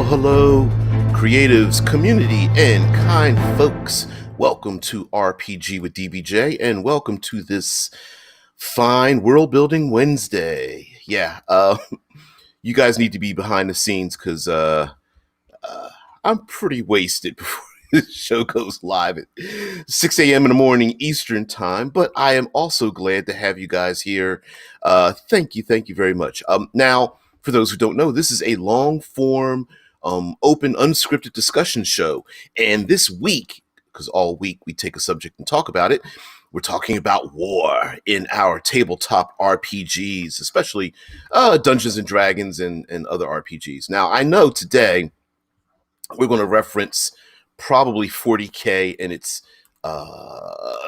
Hello, creatives, community, and kind folks. Welcome to RPG with DBJ, and welcome to this fine world building Wednesday. You guys need to be behind the scenes because I'm pretty wasted before this show goes live at 6 a.m. in the morning Eastern time, but I am also glad to have you guys here. Thank you very much. Now, for those who don't know, this is a long form, open, unscripted discussion show. And this week, because all week we take a subject and talk about it, we're talking about war in our tabletop RPGs, especially Dungeons and Dragons and other RPGs. Now, I know today we're going to reference probably 40K and its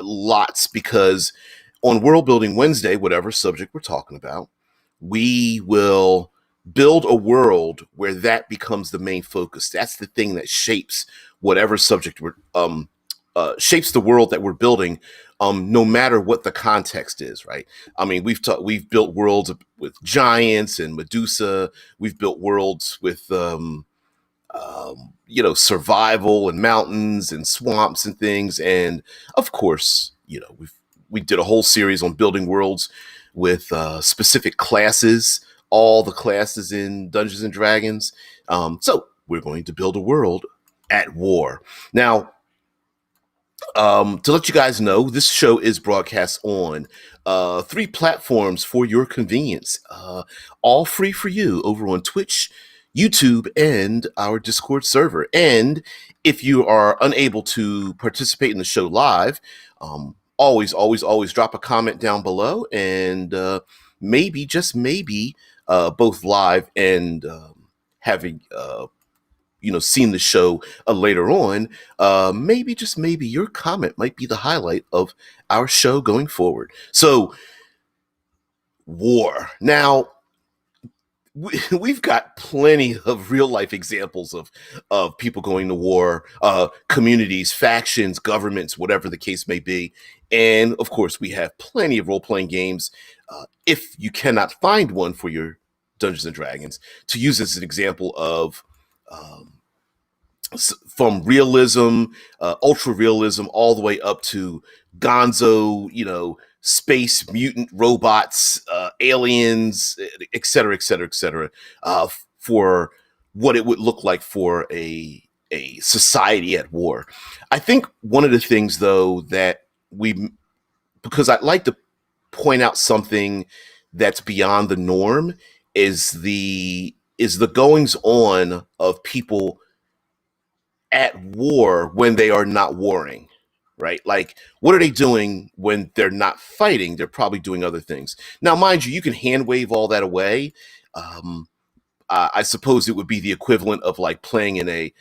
lots, because on World Building Wednesday, whatever subject we're talking about, we will build a world where that becomes the main focus. That's the thing that shapes whatever subject we're shapes the world that we're building, no matter what the context is, right? I mean, we've built worlds with giants and Medusa. We've built worlds with survival and mountains and swamps and things. And of course, we did a whole series on building worlds with specific classes, all the classes in Dungeons and Dragons. So we're going to build a world at war. Now, to let you guys know, this show is broadcast on 3 platforms for your convenience, all free for you over on Twitch, YouTube, and our Discord server. And if you are unable to participate in the show live, always drop a comment down below, and maybe, just maybe, both live and having seen the show later on, maybe, just maybe, your comment might be the highlight of our show going forward. So, war. Now, we've got plenty of real life examples of people going to war, communities, factions, governments, whatever the case may be. And of course, we have plenty of role-playing games. If you cannot find one for your Dungeons and Dragons, to use as an example of from realism, ultra realism, all the way up to gonzo, space mutant robots, aliens, et cetera, et cetera, et cetera, for what it would look like for a society at war. I think one of the things, though, that because I'd like to point out something that's beyond the norm, is the goings on of people at war when they are not warring, right? Like, what are they doing when they're not fighting? They're probably doing other things. Now, mind you, you can hand wave all that away. I suppose it would be the equivalent of like playing in a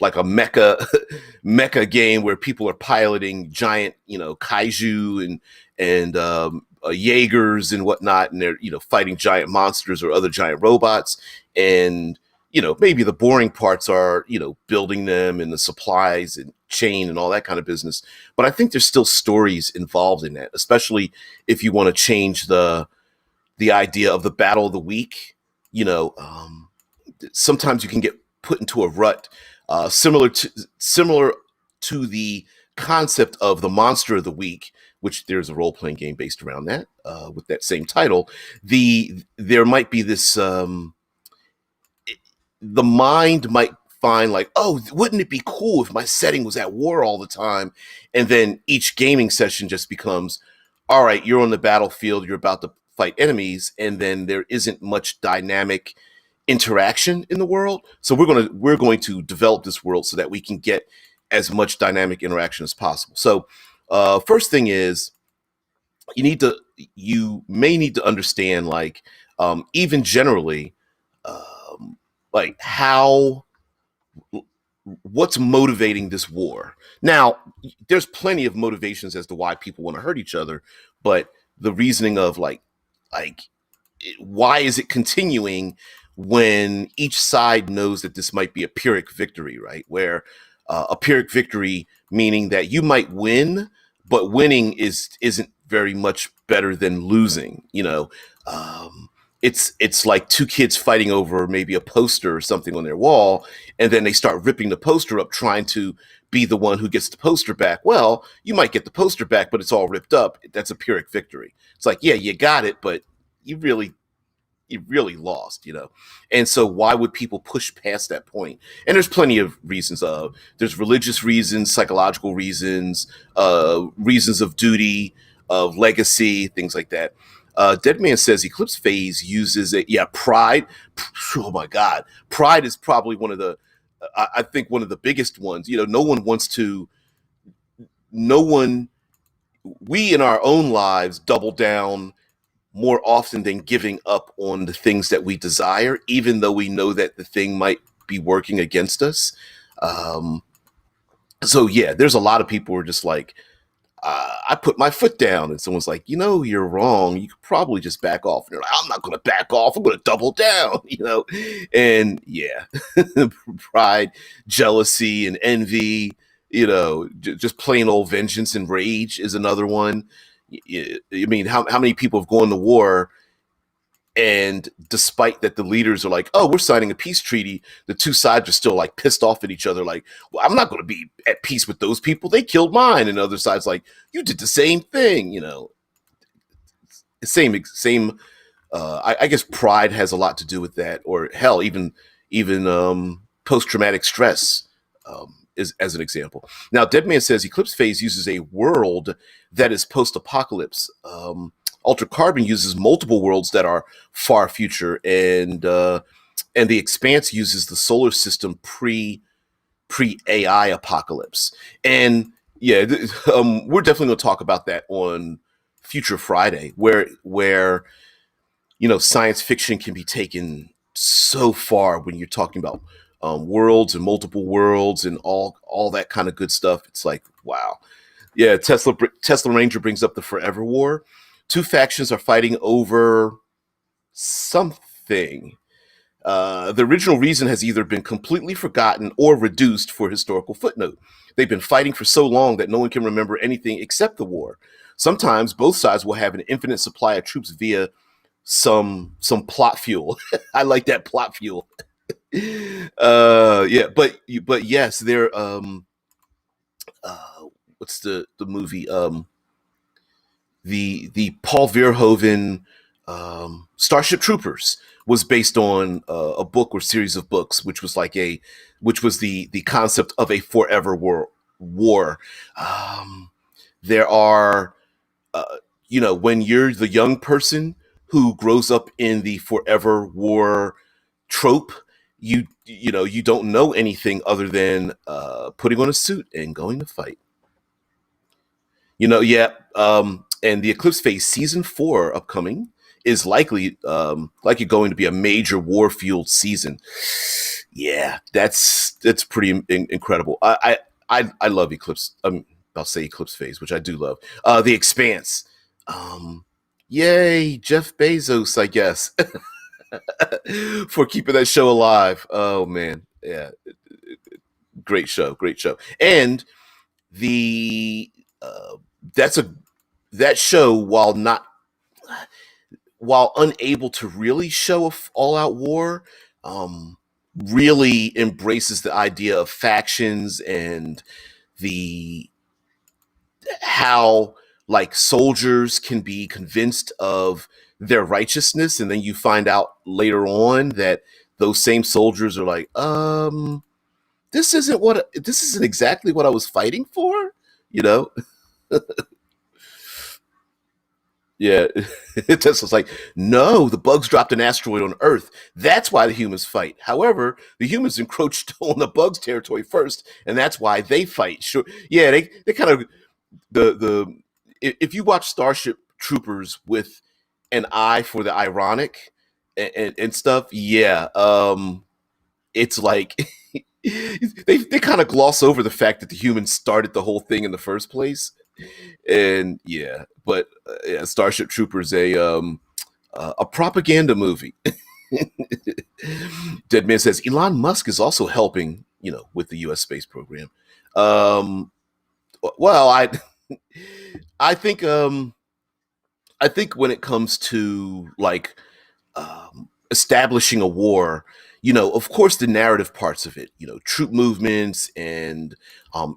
like a mecha game where people are piloting giant, kaiju and Jaegers and whatnot, and they're fighting giant monsters or other giant robots. And maybe the boring parts are, building them and the supplies and chain and all that kind of business. But I think there's still stories involved in that, especially if you want to change the idea of the battle of the week. Sometimes you can get put into a rut, similar to the concept of the monster of the week, which there's a role-playing game based around that, with that same title. There might be this... the mind might find like, oh, wouldn't it be cool if my setting was at war all the time? And then each gaming session just becomes, all right, you're on the battlefield, you're about to fight enemies, and then there isn't much dynamic interaction in the world. So we're going to develop this world so that we can get as much dynamic interaction as possible. So first thing is, you may need to understand, like, even generally, like what's motivating this war. Now, there's plenty of motivations as to why people want to hurt each other, but the reasoning of like why is it continuing when each side knows that this might be a Pyrrhic victory, right? Where a Pyrrhic victory meaning that you might win, but winning isn't very much better than losing. it's like two kids fighting over maybe a poster or something on their wall, and then they start ripping the poster up, trying to be the one who gets the poster back. Well, you might get the poster back, but it's all ripped up. That's a Pyrrhic victory. It's like, yeah, you got it, but you really you really lost, you know. And so why would people push past that point? And there's plenty of reasons. There's religious reasons, psychological reasons, reasons of duty, of legacy, things like that. Dead Man says eclipse phase uses it. Yeah, pride. Oh my God, pride is probably one of the I think one of the biggest ones. You know, no one wants to. No one. We in our own lives double down more often than giving up on the things that we desire, even though we know that the thing might be working against us. Um, so yeah, there's a lot of people who are just like, I put my foot down, and someone's like, you know, you're wrong. You could probably just back off. And you're like, I'm not going to back off. I'm going to double down, you know? And yeah, pride, jealousy, and envy, you know, just plain old vengeance and rage is another one. I mean, how many people have gone to war, and despite that the leaders are like, oh, we're signing a peace treaty, the two sides are still like pissed off at each other, like, well, I'm not going to be at peace with those people. They killed mine. And the other side's like, you did the same thing, you know. Same. I guess pride has a lot to do with that, or hell, even post traumatic stress. Is as an example. Now, Dead Man says eclipse phase uses a world that is post apocalypse. Ultra Carbon uses multiple worlds that are far future, and the Expanse uses the solar system pre AI apocalypse. And yeah, we're definitely going to talk about that on Future Friday, where you know science fiction can be taken so far when you're talking about worlds and multiple worlds and all that kind of good stuff. It's like, wow. Yeah, Tesla Ranger brings up the Forever War. Two factions are fighting over something. The original reason has either been completely forgotten or reduced for historical footnote. They've been fighting for so long that no one can remember anything except the war. Sometimes both sides will have an infinite supply of troops via some plot fuel. I like that plot fuel. Yeah, but yes, they're what's the movie the Paul Verhoeven Starship Troopers was based on a book or series of books, which was the concept of a forever war. Um, there are, you know, when you're the young person who grows up in the forever war trope, you know you don't know anything other than putting on a suit and going to fight. You know, yeah. And the Eclipse Phase season 4 upcoming is likely going to be a major war fueled season. Yeah, that's pretty incredible. I love Eclipse. I'll say Eclipse Phase, which I do love. The Expanse. Um, Yay, Jeff Bezos, I guess, for keeping that show alive. Oh man, yeah, great show, great show. And the that's a that show, while unable to really show a all out war, um, really embraces the idea of factions and the how like soldiers can be convinced of their righteousness, and then you find out later on that those same soldiers are like, this isn't exactly what I was fighting for, you know. Yeah, Tesla's like, no, the bugs dropped an asteroid on Earth. That's why the humans fight. However, the humans encroached on the bugs' territory first, and that's why they fight. Sure, yeah, they kind of the if you watch Starship Troopers with an eye for the ironic and stuff, yeah, it's like they kind of gloss over the fact that the humans started the whole thing in the first place. And yeah, but yeah, Starship Troopers a propaganda movie. Dead Man says Elon Musk is also helping, you know, with the U.S. space program. Um, well, I think I think when it comes to like establishing a war, of course, the narrative parts of it, troop movements and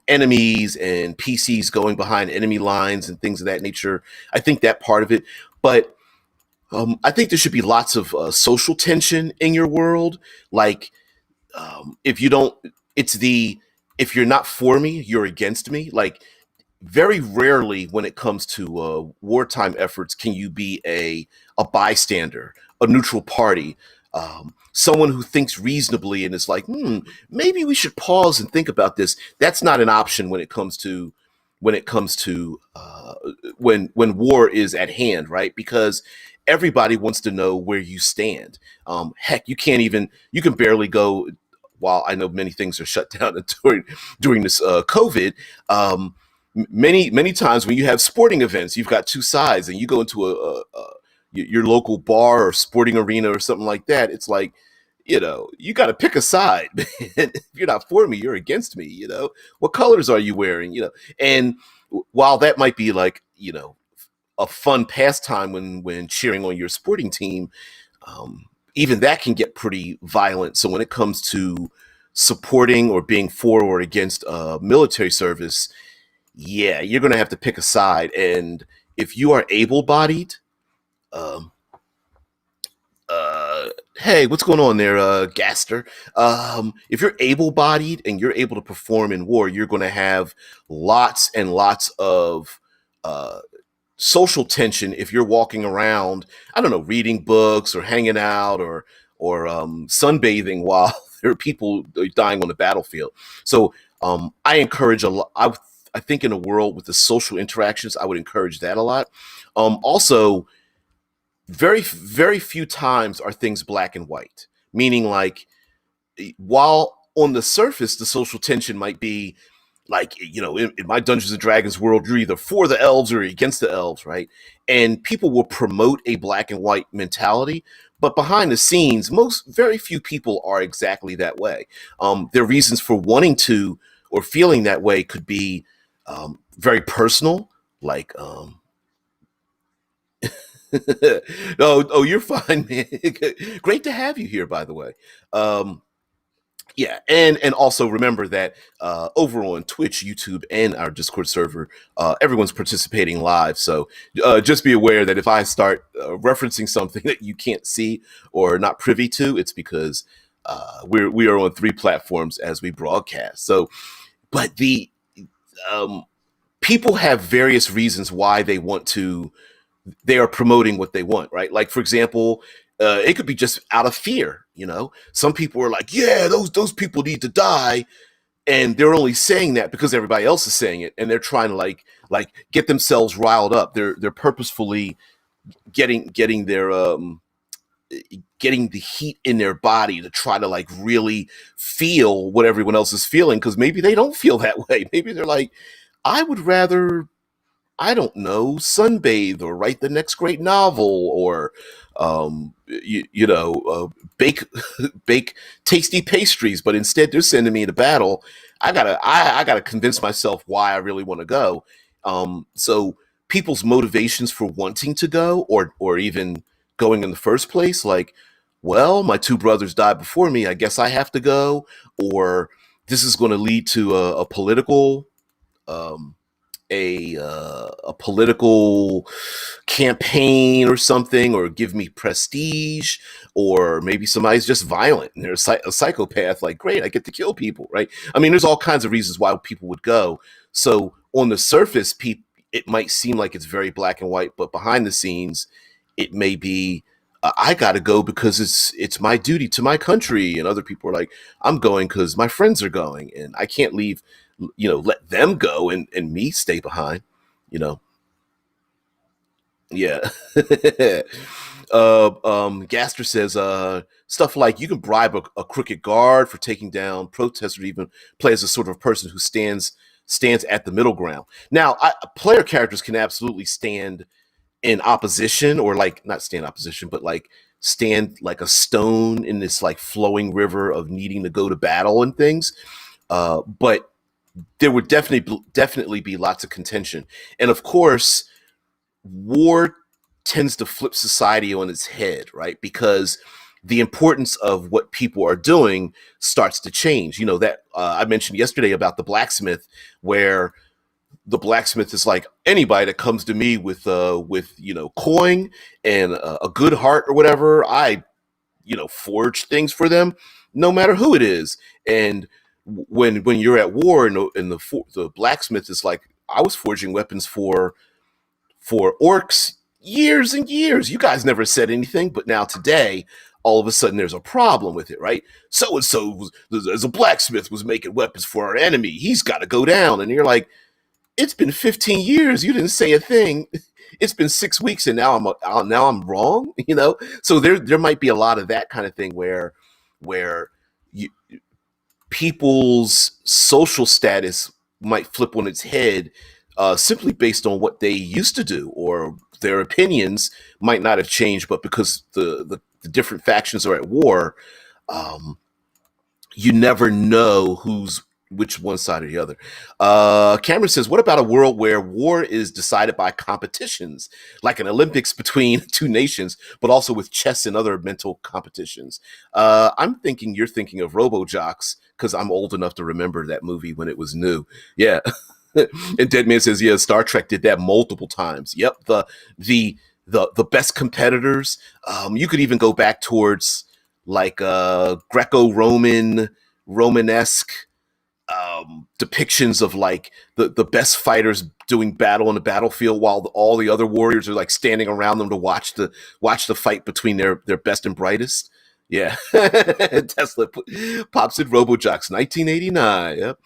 enemies and PCs going behind enemy lines and things of that nature. I think that part of it. But I think there should be lots of social tension in your world. Like, if you don't, it's the, if you're not for me, you're against me. Like, very rarely when it comes to wartime efforts can you be a bystander, a neutral party, someone who thinks reasonably and is like, maybe we should pause and think about this. That's not an option when it comes to when war is at hand, right? Because everybody wants to know where you stand. Heck, you can barely go. While I know many things are shut down during this COVID, many times when you have sporting events, you've got two sides, and you go into your local bar or sporting arena or something like that. It's like, you got to pick a side. If you're not for me, you're against me. What colors are you wearing? And while that might be like, a fun pastime when cheering on your sporting team, even that can get pretty violent. So when it comes to supporting or being for or against military service, yeah, you're going to have to pick a side. And if you are able-bodied, um, hey, what's going on there, Gaster? If you're able-bodied and you're able to perform in war, you're going to have lots and lots of uh, social tension if you're walking around, I don't know, reading books or hanging out or sunbathing while there are people dying on the battlefield. So I encourage a lot. I think in a world with the social interactions, I would encourage that a lot. Also, very few times are things black and white, meaning like, while on the surface the social tension might be like, in my Dungeons and Dragons world, you're either for the elves or against the elves, right? And people will promote a black and white mentality, but behind the scenes, very few people are exactly that way. Their reasons for wanting to or feeling that way could be very personal, like, oh, you're fine, man. Great to have you here, by the way. Um, yeah, and also remember that over on Twitch, YouTube, and our Discord server, everyone's participating live. So just be aware that if I start referencing something that you can't see or not privy to, it's because we are on three platforms as we broadcast. So, but the um, people have various reasons why they are promoting what they want, right? Like, for example, it could be just out of fear. Some people are like, yeah, those people need to die, and they're only saying that because everybody else is saying it, and they're trying to like get themselves riled up. They're purposefully getting their getting the heat in their body to try to like really feel what everyone else is feeling, because maybe they don't feel that way. Maybe they're like, I would rather, I don't know, sunbathe or write the next great novel or, bake bake tasty pastries. But instead, they're sending me to battle. I gotta convince myself why I really want to go. So people's motivations for wanting to go or even going in the first place, like, well, my two brothers died before me. I guess I have to go, or this is going to lead to a political. Um, a political campaign or something, or give me prestige, or maybe somebody's just violent and they're a psychopath. Like, great, I get to kill people, right? I mean, there's all kinds of reasons why people would go. So on the surface, it might seem like it's very black and white, but behind the scenes, it may be, I got to go because it's my duty to my country, and other people are like, I'm going because my friends are going, and I can't leave, let them go and me stay behind, you know. Yeah. Gaster says stuff like you can bribe a crooked guard for taking down protests, or even play as a sort of person who stands at the middle ground. Now, player characters can absolutely stand in opposition, or like not stand opposition, but like stand like a stone in this like flowing river of needing to go to battle and things. But there would definitely be lots of contention, and of course, war tends to flip society on its head, right? Because the importance of what people are doing starts to change. You know, that I mentioned yesterday about the blacksmith, where the blacksmith is like, anybody that comes to me with coin and a good heart or whatever, I forge things for them, no matter who it is. And when you're at war, and the blacksmith is like, I was forging weapons for orcs years and years. You guys never said anything, but now today, all of a sudden, there's a problem with it, right? So and so, as a blacksmith, was making weapons for our enemy. He's got to go down. And you're like, it's been 15 years. You didn't say a thing. It's been 6 weeks, and now I'm wrong. So there might be a lot of that kind of thing where you, people's social status might flip on its head, simply based on what they used to do, or their opinions might not have changed, but because the different factions are at war, you never know who's which one side or the other. Cameron says, what about a world where war is decided by competitions, like an Olympics between two nations, but also with chess and other mental competitions? I'm thinking you're thinking of RoboJocks, because I'm old enough to remember that movie when it was new. Yeah. And Deadman says, yeah, Star Trek did that multiple times. Yep. The best competitors. You could even go back towards like Romanesque depictions of like the best fighters doing battle on the battlefield, while all the other warriors are like standing around them to watch the fight between their best and brightest. Yeah. Tesla pops in RoboJocks 1989. Yep.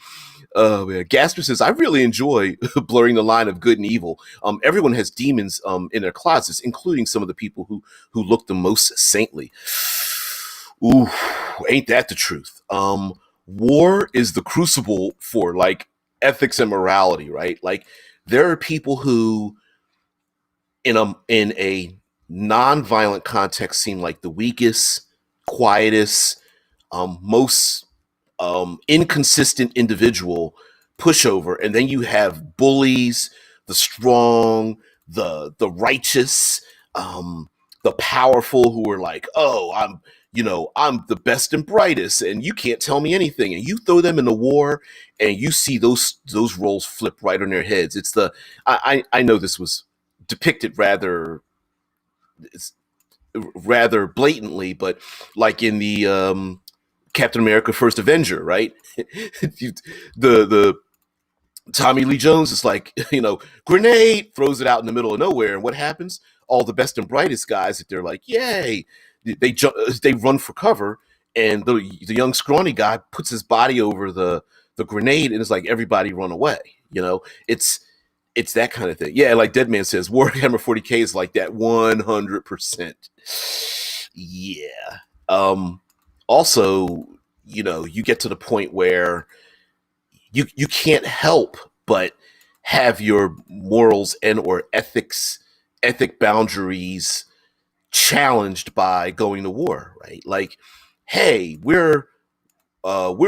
Oh man, Gasper says, I really enjoy blurring the line of good and evil. Everyone has demons in their closets, including some of the people who look the most saintly. Ooh, ain't that the truth? War is the crucible for like ethics and morality, right? Like, there are people who in a non-violent context seem like the weakest, quietest, most inconsistent individual pushover, and then you have bullies, the strong, the righteous, the powerful, who are like, oh, I'm the best and brightest, and you can't tell me anything. And you throw them in the war, and you see those roles flip right on their heads. It's I know this was depicted rather blatantly, but like in the Captain America: First Avenger, right? the Tommy Lee Jones is like, grenade, throws it out in the middle of nowhere, and what happens? All the best and brightest guys, that they're like, yay, they run for cover, and the young scrawny guy puts his body over the grenade, and it's like, everybody run away. It's that kind of thing. Yeah, like Deadman says, Warhammer 40K is like that 100%. Yeah. Also, you get to the point where you can't help but have your morals and or ethic boundaries challenged by going to war, right? Like, hey, we're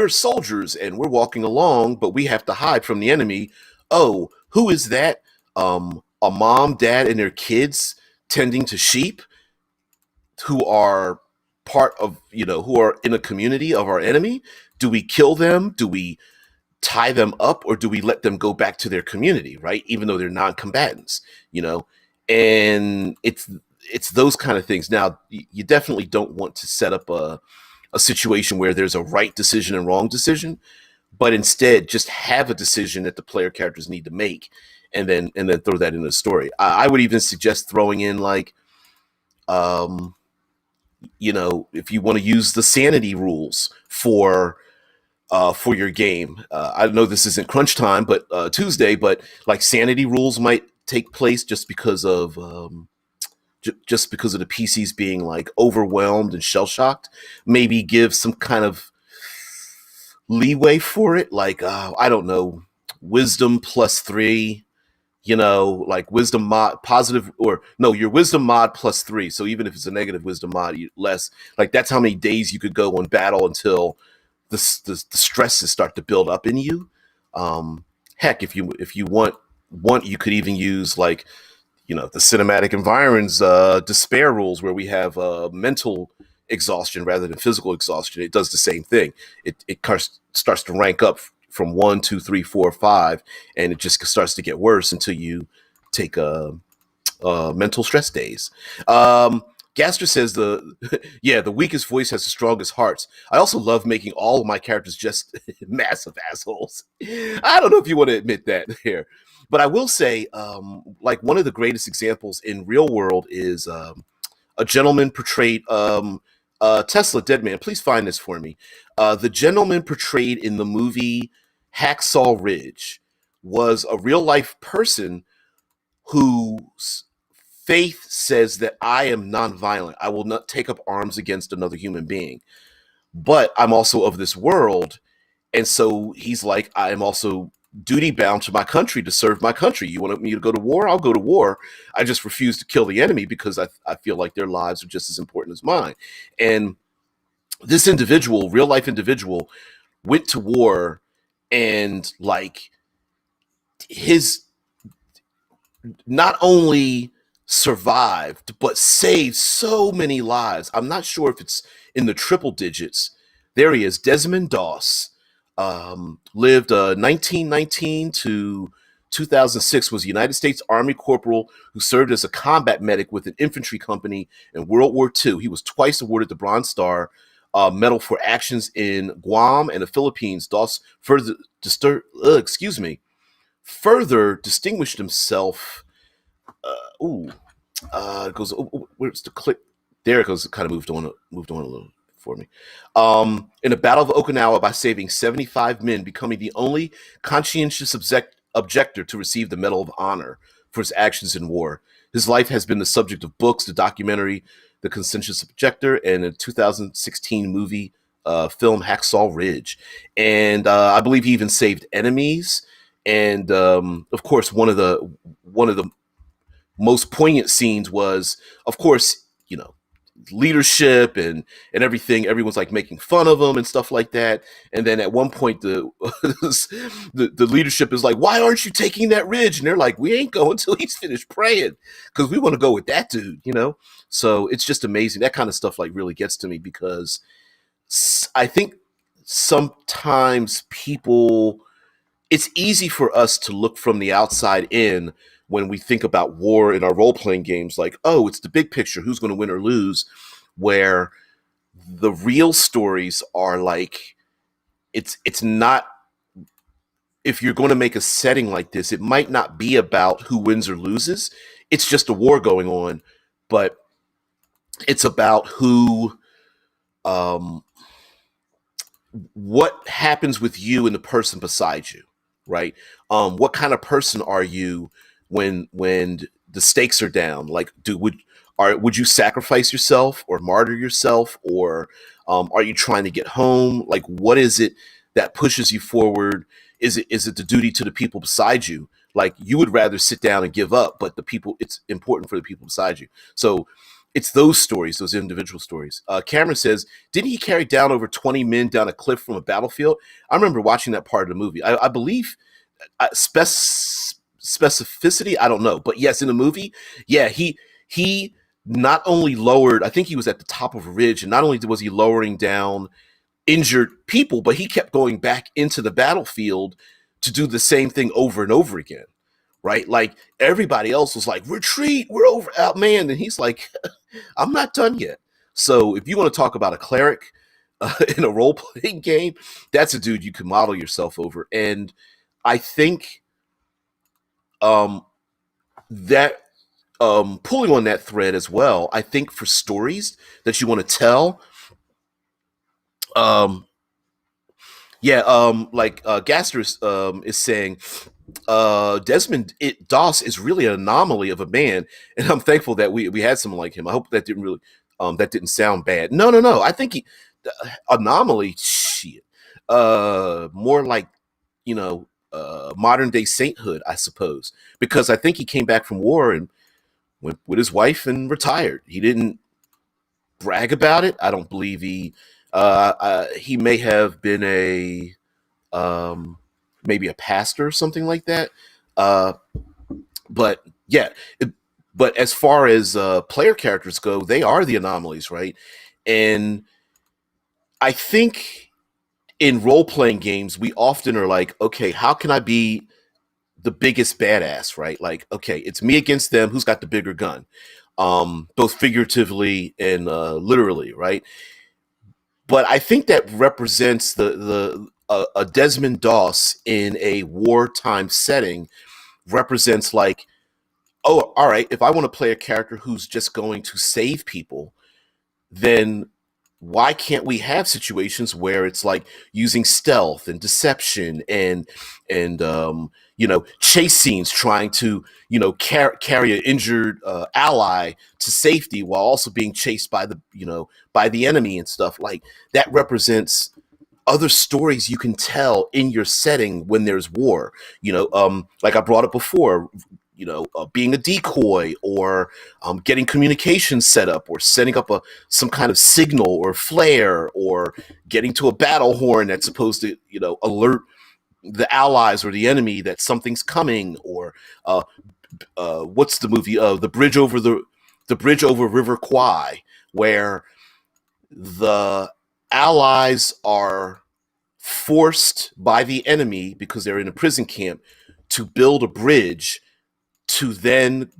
soldiers and we're walking along, but we have to hide from the enemy. Oh, who is that? A mom, dad, and their kids tending to sheep, who are part of, who are in a community of our enemy. Do we kill them? Do we tie them up, or do we let them go back to their community, right? Even though they're non-combatants, and it's those kind of things. Now, you definitely don't want to set up a situation where there's a right decision and wrong decision, but instead just have a decision that the player characters need to make, and then throw that in the story. I would even suggest throwing in like, if you want to use the sanity rules for your game. I know this isn't crunch time, but Tuesday, but like sanity rules might take place just because of the PCs being like overwhelmed and shell shocked. Maybe give some kind of leeway for it, like I don't know, wisdom +3. Like wisdom mod positive, or no, your wisdom mod +3. So even if it's a negative wisdom mod, less, like that's how many days you could go on battle until the stresses start to build up in you. Heck, if you want, you could even use like, The cinematic environs, despair rules, where we have mental exhaustion rather than physical exhaustion. It does the same thing. It starts to rank up from 1, 2, 3, 4, 5, and it just starts to get worse until you take mental stress days. Gaster says the weakest voice has the strongest hearts. I also love making all of my characters just massive assholes. I don't know if you want to admit that here, but I will say, like one of the greatest examples in real world is a gentleman portrayed. Tesla Deadman, please find this for me. The gentleman portrayed in the movie Hacksaw Ridge was a real life person whose faith says that I am nonviolent. I will not take up arms against another human being, but I'm also of this world. And so he's like, I am also duty bound to my country to serve my country. You want me to go to war? I'll go to war. I just refuse to kill the enemy because I feel like their lives are just as important as mine. And this individual, real life individual, went to war, and like his not only survived but saved so many lives. I'm not sure if it's in the triple digits. There he is, Desmond Doss. Lived 1919 to 2006. Was a United States Army corporal who served as a combat medic with an infantry company in World War II. He was twice awarded the Bronze Star Medal for actions in Guam and the Philippines. Doss further distinguished himself. It goes. Where's the click? There it goes. It kind of moved on a little for me. In the Battle of Okinawa, by saving 75 men, becoming the only conscientious objector to receive the Medal of Honor for his actions in war. His life has been the subject of books, the documentary, The Conscientious Objector, and a 2016 movie film Hacksaw Ridge. And I believe he even saved enemies. And of course, one of the most poignant scenes was, of course, leadership and everything. Everyone's like making fun of him and stuff like that. And then at one point, the the leadership is like, "Why aren't you taking that ridge?" And they're like, "We ain't going until he's finished praying, because we want to go with that dude." So it's just amazing. That kind of stuff like really gets to me, because I think sometimes it's easy for us to look from the outside in when we think about war in our role-playing games, like, oh, it's the big picture, who's going to win or lose, where the real stories are like, it's not, if you're going to make a setting like this, it might not be about who wins or loses. It's just a war going on, but it's about um, what happens with you and the person beside you, right? What kind of person are you when the stakes are down? Like, would you sacrifice yourself or martyr yourself, or are you trying to get home? Like, what is it that pushes you forward? Is it the duty to the people beside you? Like, you would rather sit down and give up, but it's important for the people beside you. So it's those stories, those individual stories. Cameron says, didn't he carry down over 20 men down a cliff from a battlefield? I remember watching that part of the movie. I believe specificity, I don't know. But yes, in the movie, yeah, he not only lowered, I think he was at the top of a ridge, and not only was he lowering down injured people, but he kept going back into the battlefield to do the same thing over and over again. Right? Like, everybody else was like, retreat, we're outmanned. And he's like, I'm not done yet. So if you want to talk about a cleric in a role playing game, that's a dude you can model yourself over. And I think that pulling on that thread as well, I think for stories that you want to tell, like Gaster is saying, Desmond Doss is really an anomaly of a man, and I'm thankful that we had someone like him. I hope that didn't sound bad. No. I think anomaly, shit. More like, modern day sainthood, I suppose, because I think he came back from war and went with his wife and retired. He didn't brag about it. I don't believe he may have been maybe a pastor or something like that. But yeah, But as far as player characters go, they are the anomalies, right? And I think in role playing games, we often are like, okay, how can I be the biggest badass, right? Like, okay, it's me against them. Who's got the bigger gun? Both figuratively and literally, right? But I think that represents a Desmond Doss in a wartime setting represents like, oh, all right, if I want to play a character who's just going to save people, then why can't we have situations where it's like using stealth and deception and chase scenes, trying to carry an injured ally to safety while also being chased by the enemy and stuff like that represents other stories you can tell in your setting when there's war. Like I brought up before, being a decoy or getting communication set up or setting up some kind of signal or flare or getting to a battle horn that's supposed to alert the allies or the enemy that something's coming. Or what's the movie, the bridge over River Kwai, where the allies are forced by the enemy because they're in a prison camp to build a bridge to then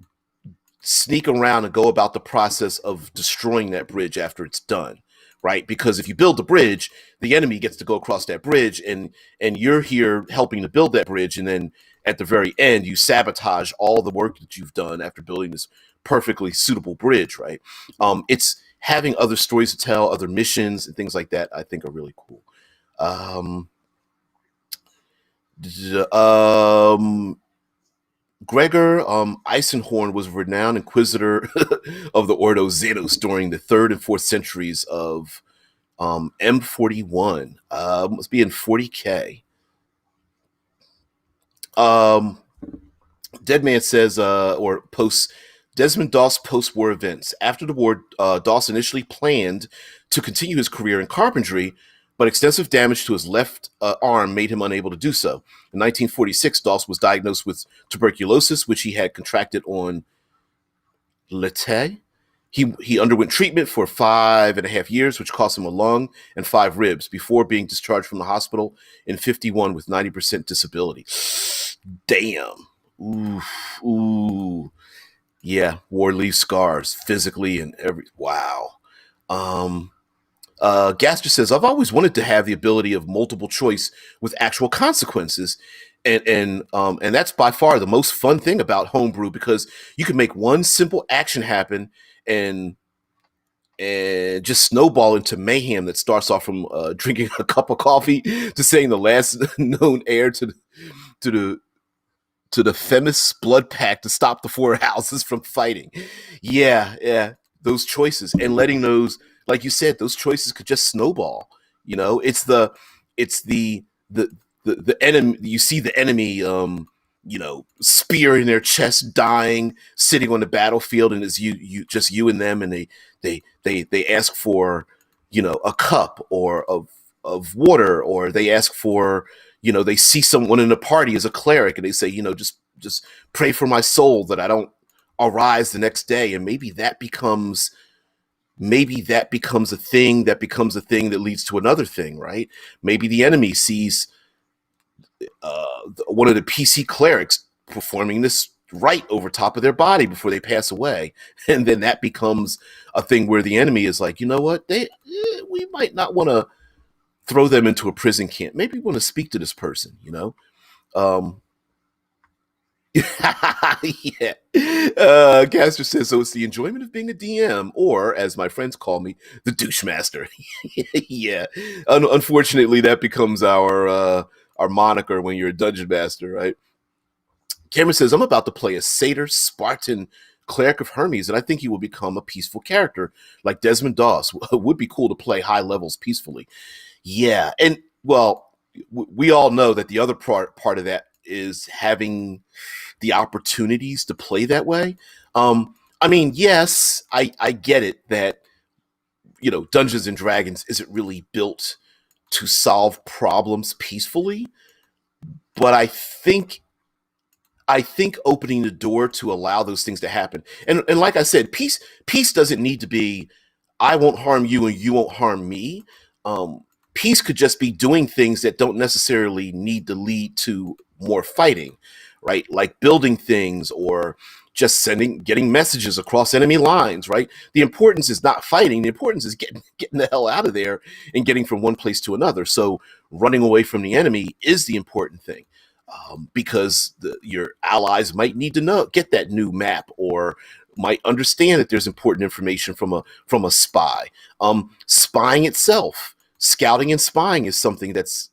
sneak around and go about the process of destroying that bridge after it's done, right? Because if you build the bridge, the enemy gets to go across that bridge, and you're here helping to build that bridge, and then at the very end you sabotage all the work that you've done after building this perfectly suitable bridge, right? It's having other stories to tell, other missions and things like that, I think are really cool. um Gregor Eisenhorn was a renowned inquisitor of the Ordo Xenos during the 3rd and 4th centuries of M41. Must be in 40K. Um, Deadman says, or posts, Desmond Doss post-war events. After the war, Doss initially planned to continue his career in carpentry, but extensive damage to his left arm made him unable to do so. In 1946, Doss was diagnosed with tuberculosis, which he had contracted on Leyte. He underwent treatment for 5.5 years, which cost him a lung and 5 ribs, before being discharged from the hospital in 51 with 90% disability. Damn. Ooh. Yeah, war leaves scars physically and every. Wow. Gaster says, I've always wanted to have the ability of multiple choice with actual consequences. And that's by far the most fun thing about homebrew, because you can make one simple action happen and just snowball into mayhem that starts off from drinking a cup of coffee to saying the last known heir to the to the Themis blood pact to stop the 4 houses from fighting. Yeah, those choices, and letting those, like you said, those choices could just snowball. It's the enemy. You see the enemy, spear in their chest, dying, sitting on the battlefield, and it's you and them, and they ask for a cup or of water, or they ask for they see someone in a party as a cleric, and they say, just pray for my soul that I don't arise the next day. And maybe that becomes a thing that leads to another thing, right? Maybe the enemy sees one of the PC clerics performing this rite over top of their body before they pass away, and then that becomes a thing where the enemy is like, you know what, we might not want to throw them into a prison camp. Maybe we want to speak to this person, Um, yeah. Caster says, so it's the enjoyment of being a DM, or as my friends call me, the douche master. Yeah. Unfortunately, that becomes our moniker when you're a dungeon master, right? Cameron says, I'm about to play a satyr Spartan cleric of Hermes, and I think he will become a peaceful character like Desmond Doss. Would be cool to play high levels peacefully. Yeah, and well, we all know that the other part of that is having the opportunities to play that way. I mean, yes, I get it that Dungeons and Dragons isn't really built to solve problems peacefully, but I think I think opening the door to allow those things to happen, and like I said, peace doesn't need to be I won't harm you and you won't harm me. Um, Peace could just be doing things that don't necessarily need to lead to more fighting, right? Like building things or just getting messages across enemy lines, right? The importance is not fighting. The importance is getting the hell out of there and getting from one place to another. So running away from the enemy is the important thing. Because your allies might need to get that new map, or might understand that there's important information from a spy. Spying itself, scouting and spying is something that's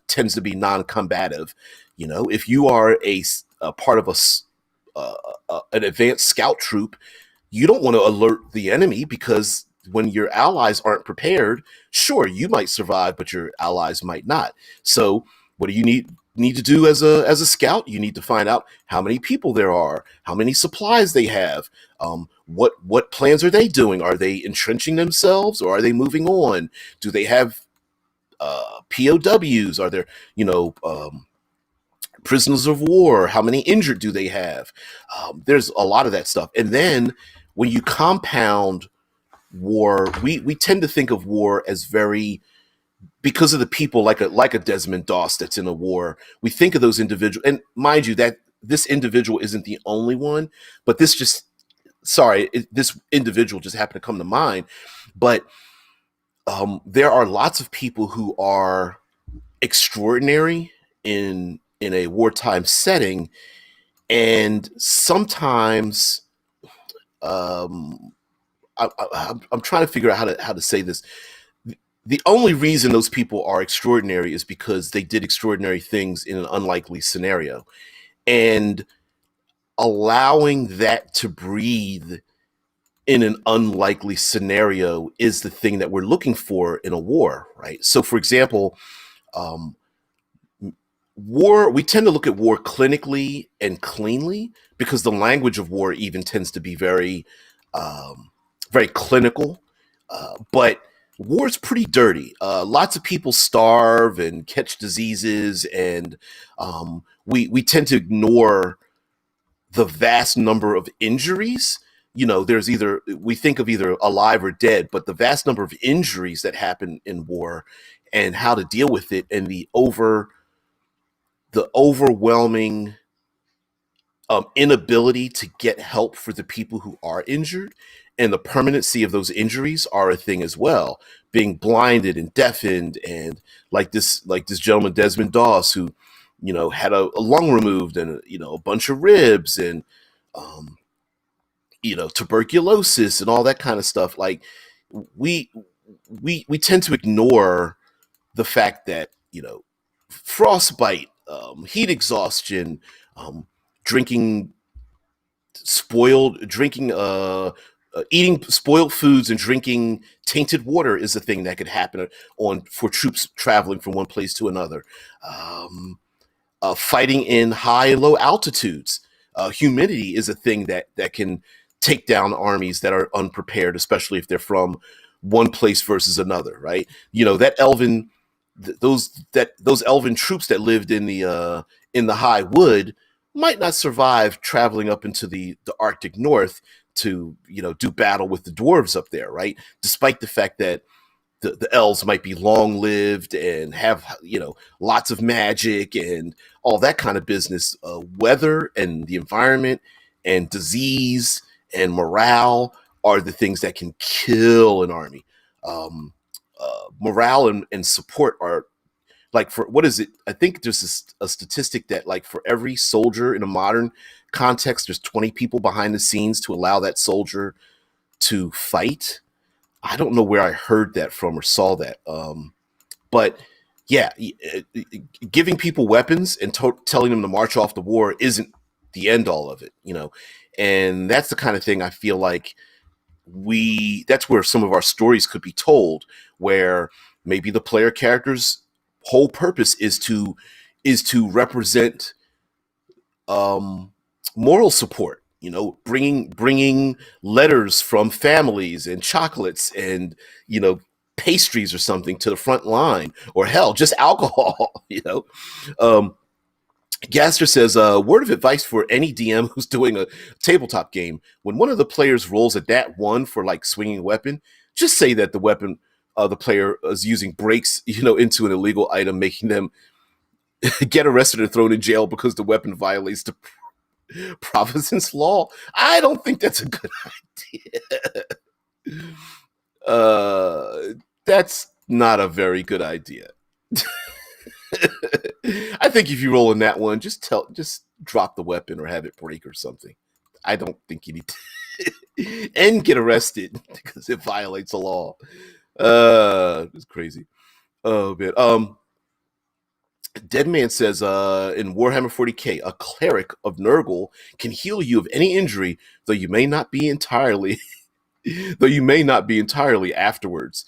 tends to be non-combative. You know, if you are a part of an advanced scout troop, you don't want to alert the enemy, because when your allies aren't prepared, sure, you might survive, but your allies might not. So what do you need to do as a scout? You need to find out how many people there are, how many supplies they have, what plans are they doing? Are they entrenching themselves, or are they moving on? Do they have POWs? Are there, prisoners of war? How many injured do they have? There's a lot of that stuff. And then when you compound war, we tend to think of war as very, because of the people like a Desmond Doss that's in a war. We think of those individuals, and mind you, that this individual isn't the only one, but this individual just happened to come to mind. But there are lots of people who are extraordinary in a wartime setting, and sometimes I'm trying to figure out how to say this. The only reason those people are extraordinary is because they did extraordinary things in an unlikely scenario, and allowing that to breathe in an unlikely scenario is the thing that we're looking for in a war, right? So, for example, um, war, we tend to look at war clinically and cleanly, because the language of war even tends to be very clinical. But war is pretty dirty. Lots of people starve and catch diseases, and we tend to ignore the vast number of injuries. There's either, we think of either alive or dead, but the vast number of injuries that happen in war, and how to deal with it, and the overwhelming inability to get help for the people who are injured, and the permanency of those injuries are a thing as well. Being blinded and deafened, and like this gentleman Desmond Doss, who had a lung removed, and a bunch of ribs, and um, tuberculosis and all that kind of stuff. Like, we we tend to ignore the fact that frostbite, heat exhaustion, um, drinking drinking eating spoiled foods and drinking tainted water is a thing that could happen on for troops traveling from one place to another. Um, Fighting in high and low altitudes. Humidity is a thing that can take down armies that are unprepared, especially if they're from one place versus another. Right? That elven those elven troops that lived in the high wood might not survive traveling up into the Arctic North to do battle with the dwarves up there, right? Despite the fact that the elves might be long lived and have lots of magic and all that kind of business. Weather and the environment and disease and morale are the things that can kill an army. um, Morale and support are, like, for what is it, I think there's a statistic that, like, for every soldier in a modern context, there's 20 people behind the scenes to allow that soldier to fight. I don't know where I heard that from or saw that. But yeah, giving people weapons and telling them to march off the war isn't the end all of it. And that's the kind of thing I feel like that's where some of our stories could be told, where maybe the player character's whole purpose is to represent um, moral support. Bringing letters from families and chocolates and pastries or something to the front line, or hell, just alcohol. Um, Gaster says, word of advice for any DM who's doing a tabletop game. When one of the players rolls a dat 1 for like swinging a weapon, just say that the weapon the player is using breaks, into an illegal item, making them get arrested or thrown in jail because the weapon violates the province's law. I don't think that's a good idea. That's not a very good idea. I think if you roll in that one, just drop the weapon or have it break or something. I don't think you need to and get arrested because it violates the law. It's crazy. Oh man. Deadman says, in Warhammer 40k, a cleric of Nurgle can heal you of any injury, though you may not be entirely afterwards.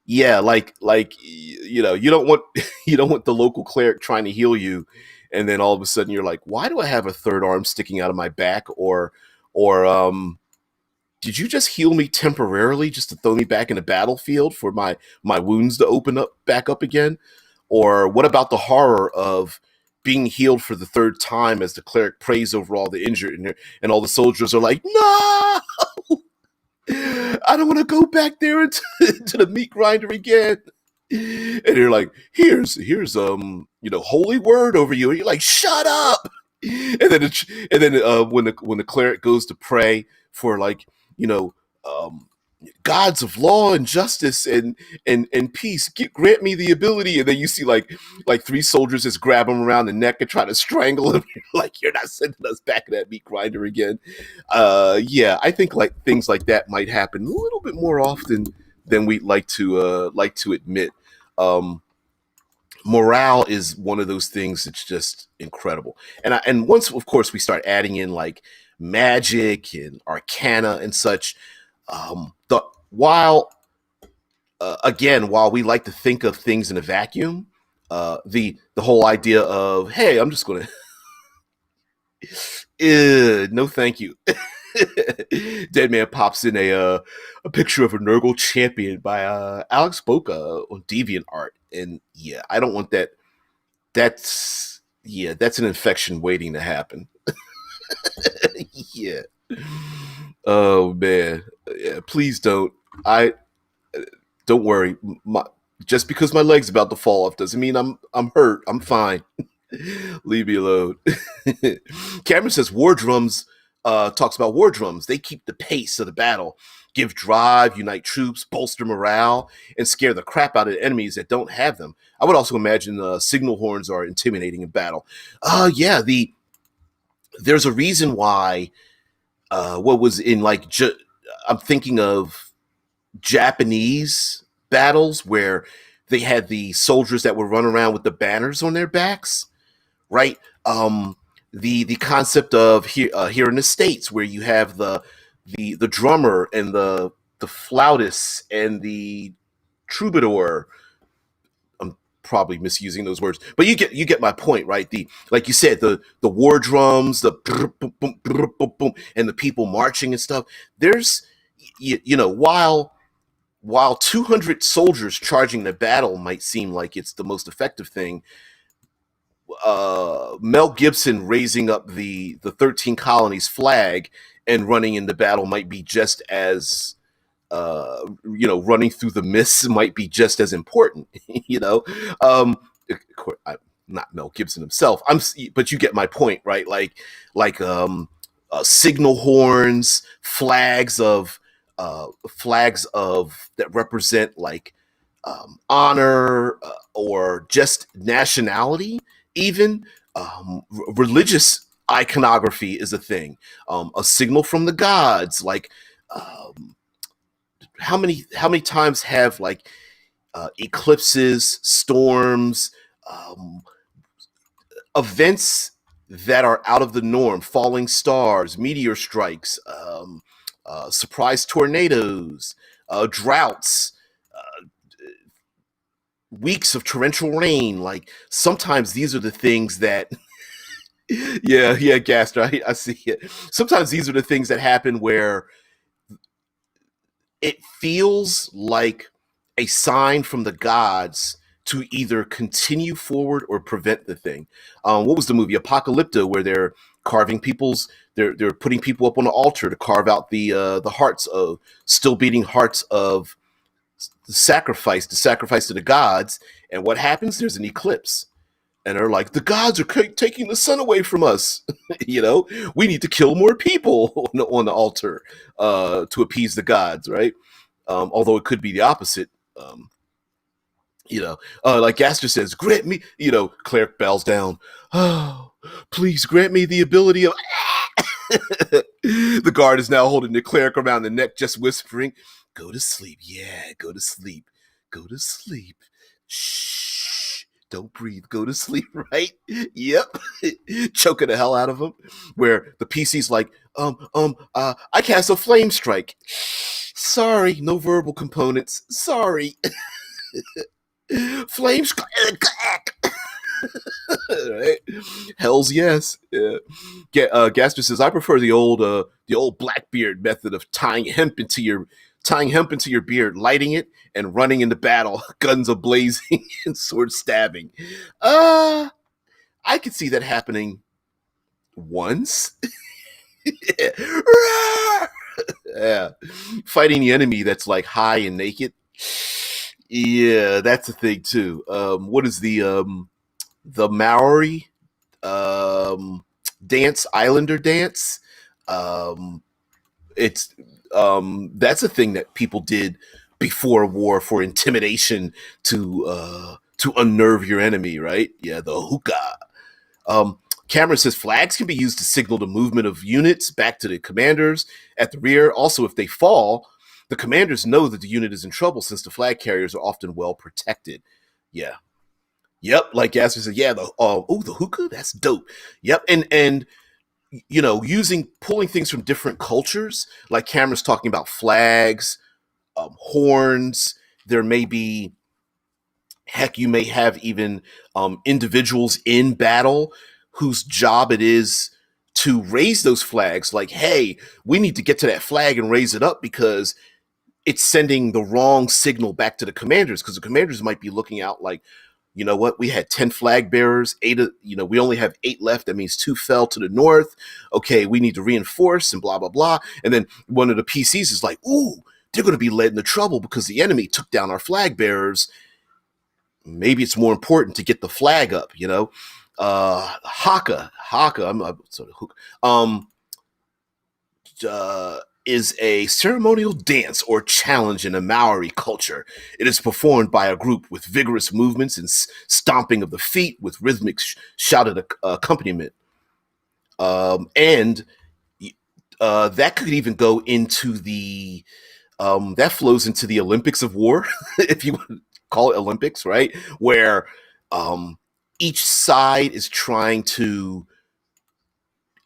Yeah, you don't want you don't want the local cleric trying to heal you, and then all of a sudden you're like, why do I have a third arm sticking out of my back? Or did you just heal me temporarily just to throw me back in the battlefield for my wounds to open up back up again? Or what about the horror of being healed for the third time as the cleric prays over all the injured, and all the soldiers are like, no, I don't want to go back there into the meat grinder again. And you're like, here's holy word over you. And you're like, shut up. And then when the cleric goes to pray for um, gods of law and justice and peace, grant me the ability. And then you see like three soldiers just grab him around the neck and try to strangle him. Like, you're not sending us back in that meat grinder again. Yeah, I think like things like that might happen a little bit more often than we'd like to admit. Morale is one of those things that's just incredible. And once, of course, we start adding in like magic and arcana and such, the while again, while we like to think of things in a vacuum, the whole idea of, hey, I'm just gonna no thank you. Dead Man pops in a picture of a Nurgle champion by Alex Boca on DeviantArt, and yeah, I don't want that. That's an infection waiting to happen. Yeah. Oh man. Yeah, please don't. I Don't worry. Just because my leg's about to fall off doesn't mean I'm hurt. I'm fine. Leave me alone. Cameron says war drums. Talks about war drums. They keep the pace of the battle, give drive, unite troops, bolster morale, and scare the crap out of enemies that don't have them. I would also imagine signal horns are intimidating in battle. Yeah. There's a reason why. What was in I'm thinking of Japanese battles where they had the soldiers that would run around with the banners on their backs, right? The concept of here in the States where you have the drummer and the flautist and the troubadour. I'm probably misusing those words, but you get my point, right? Like you said, the war drums, the boom, boom, boom, boom, boom, and the people marching and stuff. There's while 200 soldiers charging the battle might seem like it's the most effective thing, Mel Gibson raising up the 13 colonies flag and running into battle might be just as running through the mists might be just as important. Of course, not Mel Gibson himself. But you get my point, right? Signal horns, flags of that represent honor, or just nationality. Even religious iconography is a thing. A signal from the gods, how many times have eclipses, storms, events that are out of the norm, falling stars, meteor strikes, surprise tornadoes, droughts, weeks of torrential rain. Like, sometimes these are the things that yeah, Gaster, I see it. Sometimes these are the things that happen where it feels like a sign from the gods to either continue forward or prevent the thing. What was the movie Apocalypto, where they're carving people's, they're putting people up on the altar to carve out the hearts of, still beating hearts of the sacrifice to the gods. And what happens? There's an eclipse. And they're like, the gods are taking the sun away from us. We need to kill more people on the altar to appease the gods, right? Although it could be the opposite. Like Gaster says, grant me, cleric bows down. Oh, please grant me the ability of. The guard is now holding the cleric around the neck, just whispering, go to sleep. Yeah, go to sleep. Go to sleep. Shh. Don't breathe. Go to sleep, right? Yep. Choking the hell out of him. Where the PC's like, I cast a flame strike. Sorry, no verbal components. Sorry. Flame strike. Right? Hell's yes. Yeah. Gaster says, I prefer the old Blackbeard method of tying hemp into your beard, lighting it, and running into battle, guns a-blazing and sword stabbing. I could see that happening once. Yeah. Fighting the enemy that's like high and naked. Yeah, that's a thing too. What is the Maori dance, Islander dance? It's that's a thing that people did before war for intimidation to unnerve your enemy, right? Yeah, the hookah. Cameron says flags can be used to signal the movement of units back to the commanders at the rear. Also, if they fall, the commanders know that the unit is in trouble since the flag carriers are often well protected. Yeah. Yep, like Gaster said, yeah, the hookah, that's dope. Yep, and pulling things from different cultures, like Cameron's talking about flags, horns. There may be, heck, you may have even individuals in battle whose job it is to raise those flags. Like, hey, we need to get to that flag and raise it up because it's sending the wrong signal back to the commanders, because the commanders might be looking out like, you know what? We had 10 flag bearers. We only have 8 left. That means 2 fell to the north. Okay, we need to reinforce and blah, blah, blah. And then one of the PCs is like, ooh, they're going to be led into trouble because the enemy took down our flag bearers. Maybe it's more important to get the flag up, Haka, I'm sort of hook. Is a ceremonial dance or challenge in a Maori culture. It is performed by a group with vigorous movements and stomping of the feet with rhythmic shouted accompaniment. And that could even go into the, that flows into the Olympics of war, if you want to call it Olympics, right? Where each side is trying to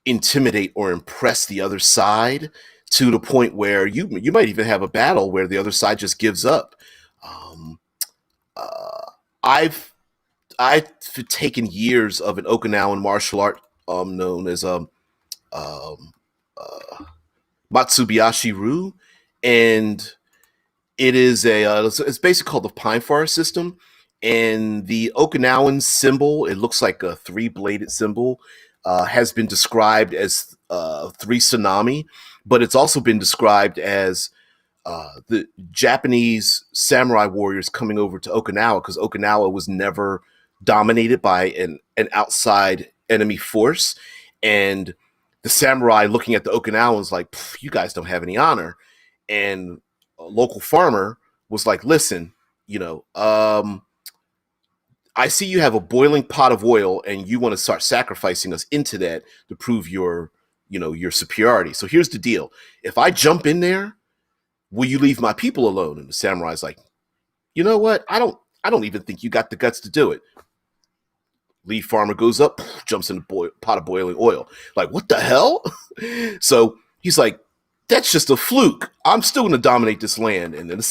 intimidate or impress the other side, to the point where you might even have a battle where the other side just gives up. I've taken years of an Okinawan martial art known as Matsubayashi Ryu, and it is it's basically called the Pine Forest System. And the Okinawan symbol, it looks like a 3-bladed symbol, has been described as 3 tsunami, but it's also been described as the Japanese samurai warriors coming over to Okinawa, because Okinawa was never dominated by an outside enemy force. And the samurai looking at the Okinawans like, you guys don't have any honor. And a local farmer was like, listen, I see you have a boiling pot of oil and you want to start sacrificing us into that to prove your superiority. So here's the deal. If I jump in there, will you leave my people alone? And the samurai's like, you know what? I don't even think you got the guts to do it. Lead farmer goes up, jumps in the pot of boiling oil. Like, what the hell? So he's like, that's just a fluke. I'm still going to dominate this land. And then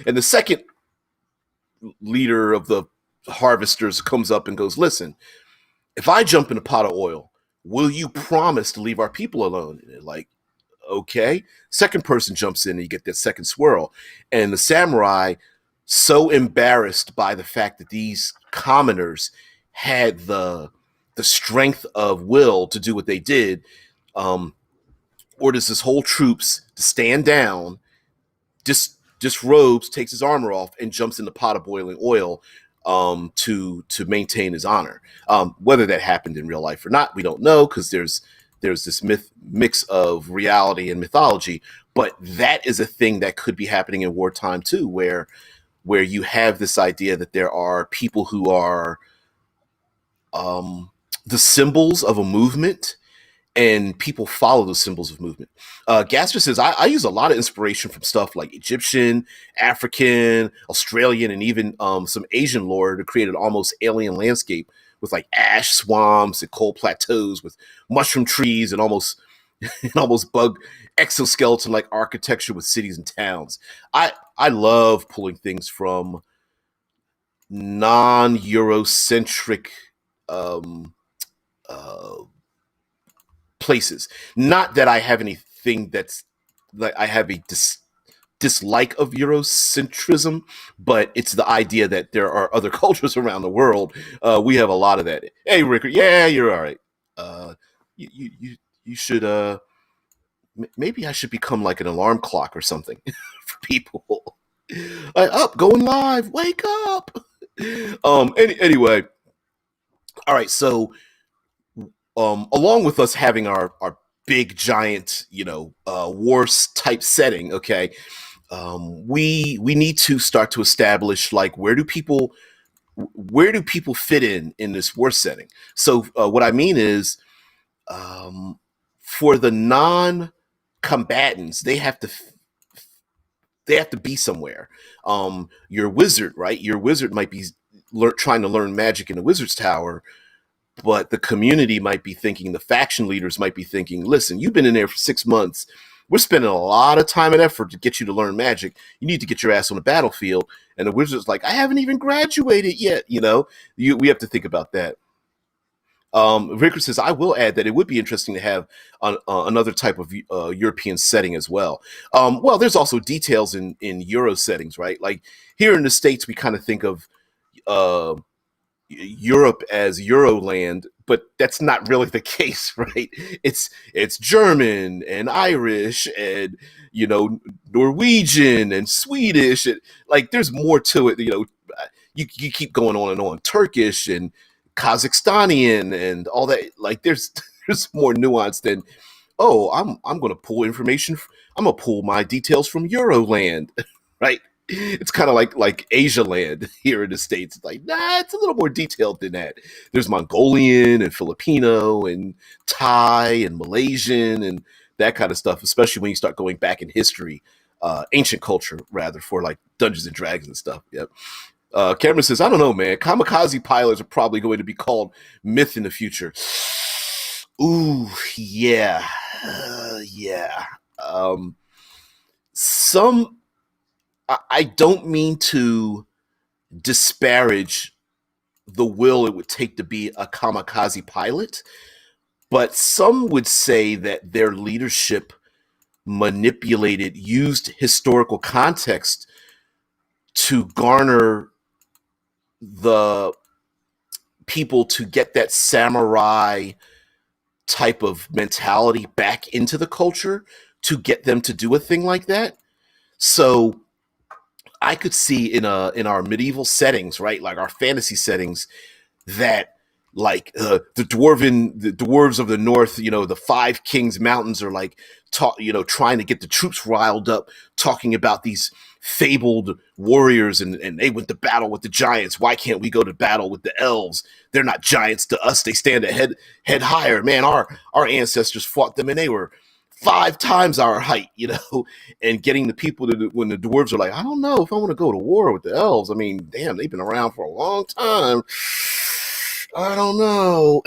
and the second leader of the harvesters comes up and goes, listen, if I jump in a pot of oil, will you promise to leave our people alone? And they're like, okay. Second person jumps in and you get that second swirl. And the samurai so embarrassed by the fact that these commoners had the strength of will to do what they did, um, orders his whole troops to stand down, disrobes, takes his armor off, and jumps in the pot of boiling oil to maintain his honor. Whether that happened in real life or not, we don't know, because there's this mix of reality and mythology. But that is a thing that could be happening in wartime too, where you have this idea that there are people who are the symbols of a movement, and people follow those symbols of movement. Gaster says, I use a lot of inspiration from stuff like Egyptian, African, Australian, and even some Asian lore to create an almost alien landscape with like ash swamps and cold plateaus with mushroom trees and almost and almost bug exoskeleton like architecture with cities and towns. I love pulling things from non-Eurocentric um, uh, places. Not that I have anything that's like I have a dislike of Eurocentrism, but it's the idea that there are other cultures around the world. We have a lot of that. Hey, Rickard, yeah, you're all right. You should maybe I should become like an alarm clock or something for people. Like, up, going live, wake up. Anyway, all right. So along with us having our big giant, wars type setting, okay, we need to start to establish like where do people fit in this war setting. So what I mean is, for the non-combatants, they have to be somewhere. Your wizard, right? Your wizard might be trying to learn magic in the wizard's tower, but the community might be thinking, the faction leaders might be thinking, listen, you've been in there for 6 months. We're spending a lot of time and effort to get you to learn magic. You need to get your ass on the battlefield. And the wizard's like, I haven't even graduated yet. We have to think about that. Ricker says, I will add that it would be interesting to have another type of European setting as well. Well, there's also details in Euro settings, right? Like here in the States, we kind of think of uh, Europe as Euroland, but that's not really the case, right? It's German and Irish and Norwegian and Swedish, and like there's more to it. You keep going on and on. Turkish and Kazakhstanian and all that. Like there's more nuance than, oh, I'm going to pull information. I'm going to pull my details from Euroland, right? It's kind of like Asia land here in the States. It's like, nah, it's a little more detailed than that. There's Mongolian and Filipino and Thai and Malaysian and that kind of stuff, especially when you start going back in history, ancient culture rather, for like Dungeons and Dragons and stuff. Yep. Cameron says, I don't know, man. Kamikaze pilots are probably going to be called myth in the future. Ooh, yeah. Yeah. Some I don't mean to disparage the will it would take to be a kamikaze pilot, but some would say that their leadership used historical context to garner the people to get that samurai type of mentality back into the culture to get them to do a thing like that. So I could see in our medieval settings, right, like our fantasy settings, that like the dwarves of the north, the Five Kings Mountains are like trying to get the troops riled up, talking about these fabled warriors, and they went to battle with the giants. Why can't we go to battle with the elves? They're not giants to us. They stand a head higher. Man, our ancestors fought them and they were 5 times our height, and getting the people when the dwarves are like, I don't know if I want to go to war with the elves. I mean, damn, they've been around for a long time. I don't know.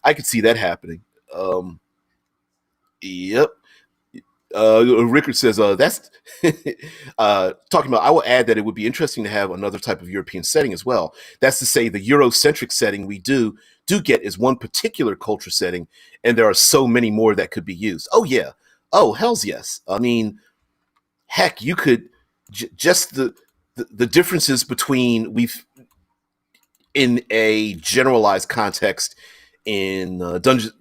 I could see that happening. Yep. Rickard says, that's talking about, I will add that it would be interesting to have another type of European setting as well. That's to say, the Eurocentric setting we do get is one particular culture setting, and there are so many more that could be used. Oh, yeah. Oh, hells yes. I mean, heck, you could just the differences between we've in a generalized context in dungeon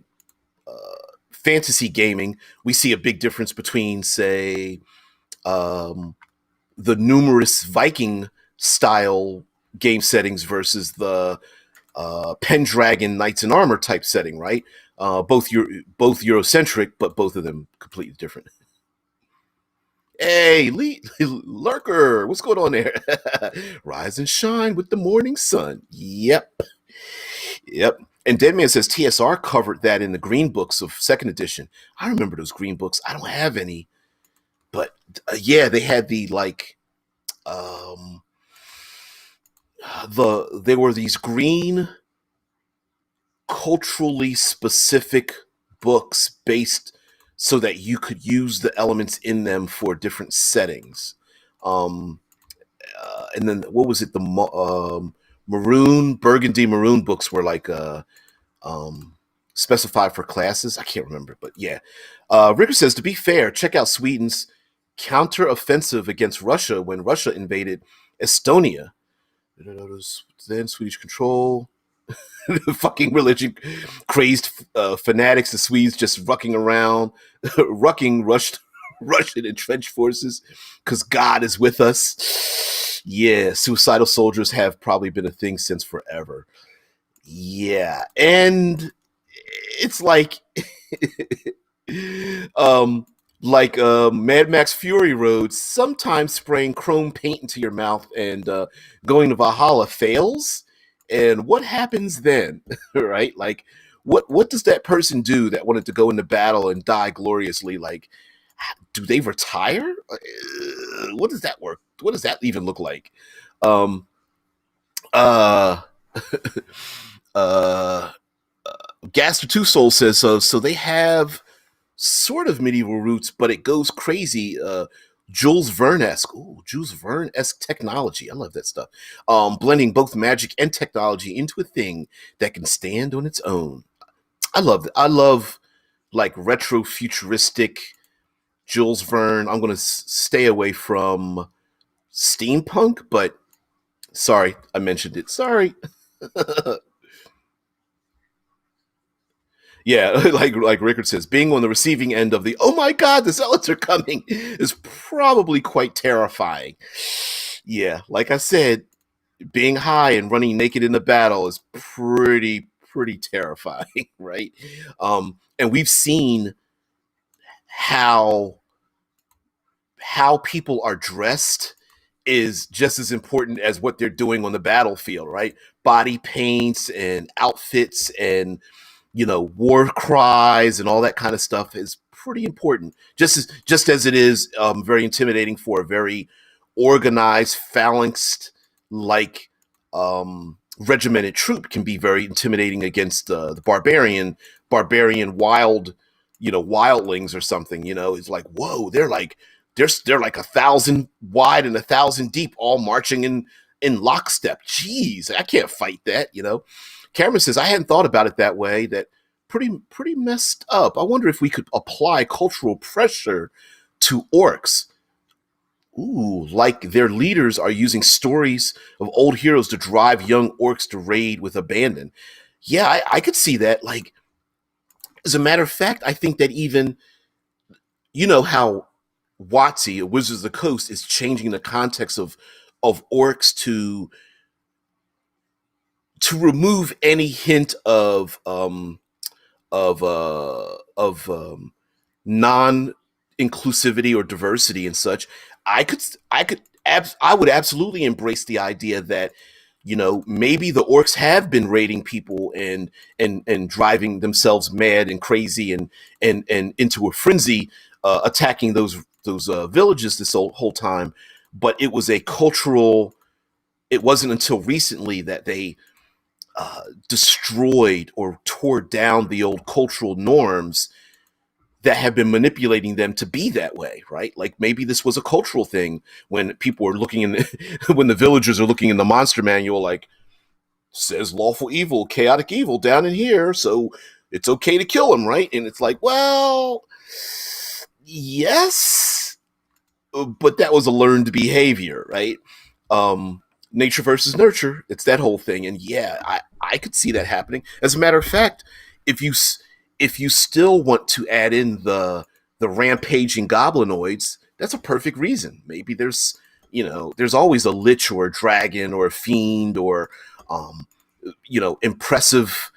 fantasy gaming, we see a big difference between, say, um, the numerous Viking style game settings versus the Pendragon Knights in Armor type setting, right? Both Eurocentric, but both of them completely different. Hey, Lurker, what's going on there? Rise and shine with the morning sun. Yep, yep. And Deadman says TSR covered that in the green books of second edition. I remember those green books. I don't have any, but yeah, they had the like um there were these green culturally specific books based so that you could use the elements in them for different settings. Um, and then what was it? The burgundy maroon books were like um, specified for classes. I can't remember, but yeah. Ricker says, to be fair, check out Sweden's counter-offensive against Russia when Russia invaded Estonia. Then Swedish control. Fucking religion crazed fanatics, the Swedes just rucking around, rucking Russian entrenched forces because God is with us. Yeah, suicidal soldiers have probably been a thing since forever. Yeah, and it's um Mad Max Fury Road, sometimes spraying chrome paint into your mouth and going to Valhalla fails. And what happens then? Right? Like what does that person do that wanted to go into battle and die gloriously? Like, do they retire? What does that work? What does that even look like? Um uh uh Gaster Two Soul says so they have sort of medieval roots, but it goes crazy. Jules Verne-esque. Ooh, Jules Verne-esque technology. I love that stuff. Blending both magic and technology into a thing that can stand on its own. I love it. I love like retro futuristic Jules Verne. I'm gonna stay away from steampunk, but sorry, I mentioned it. Sorry. Yeah, like Rickard says, being on the receiving end of the "oh my god, the zealots are coming" is probably quite terrifying. Yeah, like I said, being high and running naked in the battle is pretty terrifying, right? And we've seen how people are dressed is just as important as what they're doing on the battlefield, right? Body paints and outfits and war cries and all that kind of stuff is pretty important. Just as it is very intimidating for a very organized, phalanxed like regimented troop can be very intimidating against the barbarian wildlings or something. It's like, whoa, they're like 1,000 wide and 1,000 deep, all marching in lockstep. Jeez, I can't fight that. Cameron says, I hadn't thought about it that way. That pretty messed up. I wonder if we could apply cultural pressure to orcs. Ooh, like their leaders are using stories of old heroes to drive young orcs to raid with abandon. Yeah, I could see that. Like, as a matter of fact, I think that even, how WotC, or Wizards of the Coast, is changing the context of orcs to remove any hint of non inclusivity or diversity and such. I would absolutely embrace the idea that maybe the orcs have been raiding people and driving themselves mad and crazy and into a frenzy, attacking those villages this whole time. But it was a cultural. It wasn't until recently that they destroyed or tore down the old cultural norms that have been manipulating them to be that way, right? Like maybe this was a cultural thing when people are looking when the villagers are looking in the monster manual, like, says lawful evil, chaotic evil down in here, so it's okay to kill him, right? And it's like, well, yes, but that was a learned behavior, right? Nature versus nurture. It's that whole thing, and yeah, I could see that happening. As a matter of fact, if you if you still want to add in the rampaging goblinoids, that's a perfect reason. Maybe there's there's always a lich or a dragon or a fiend or um, impressive